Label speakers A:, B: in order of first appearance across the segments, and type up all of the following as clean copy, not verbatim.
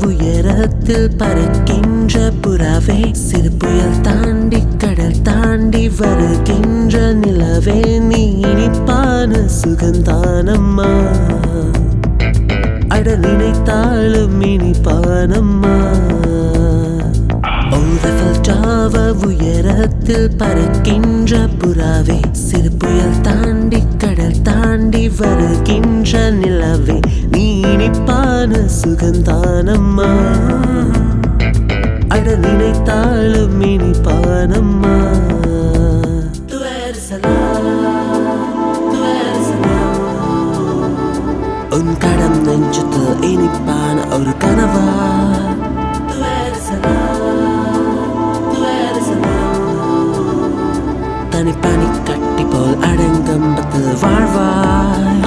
A: உயரத்தில் பறக்கின்ற புறாவே, சிறு புயல் தாண்டி கடல் தாண்டி வருகின்ற நிலவே, நீ இனிப்பான சுகந்தானம்மா, அட நினைத்தாலும் இனிப்பானம்மா. உயரத்தில் பறக்கின்ற புறாவே, சிறு புயல் தாண்டி கடல் தாண்டி வருகின்ற நிலவே, நீ இனிப்பான சுகந்தானம்மா, அட நினைத்தாலும் இனிப்பானம்மா. உன் கடம் நெஞ்சத்து இனிப்பான ஒரு கனவா, தனி பனி கட்டி போல் அடங்கம்பத்தில் வாழ்வாய்.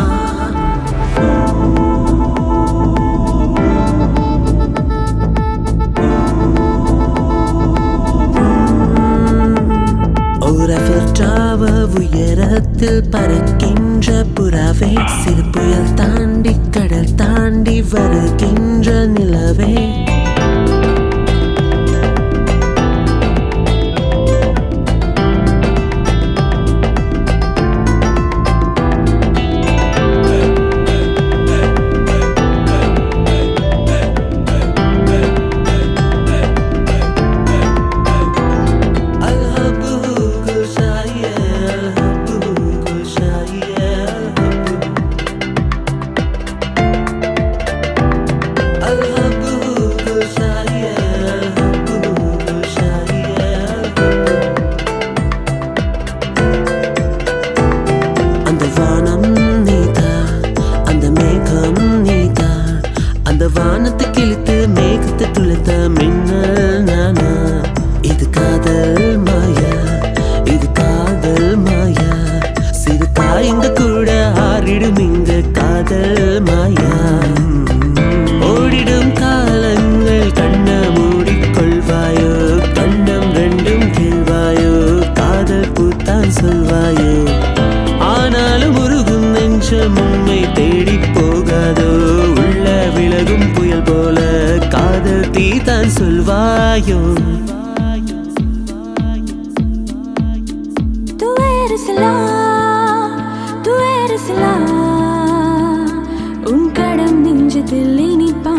A: உயரத்தில் பறக்கின்ற புறாவே, சிறு புயல் தாண்டி கடல் தாண்டி வருகின்ற நிலவே, வானத்தை கிழித்து மேகத்தை துளைத்த மின்னல் நானா, இது காதல் மாயா, இது காதல் மாயா, சிறு காயங்க கூட ஆறிடும் இங்க காதல் மாயா. ஓடிடும் காலங்கள் கண்ண மூடிக்கொள்வாயோ, கண்ணம் ரெண்டும் கேள்வாயோ, காதல் பூத்தான் சொல்வாயோ, ஆனாலும் உருகும் நெஞ்சம் உண்மை தேடி போகாதோ, விலகும் புயல் போல காதல் தீதான் சொல்வாயோ.
B: Tú eres un கடம் நெஞ்சத்தில் இனிப்பா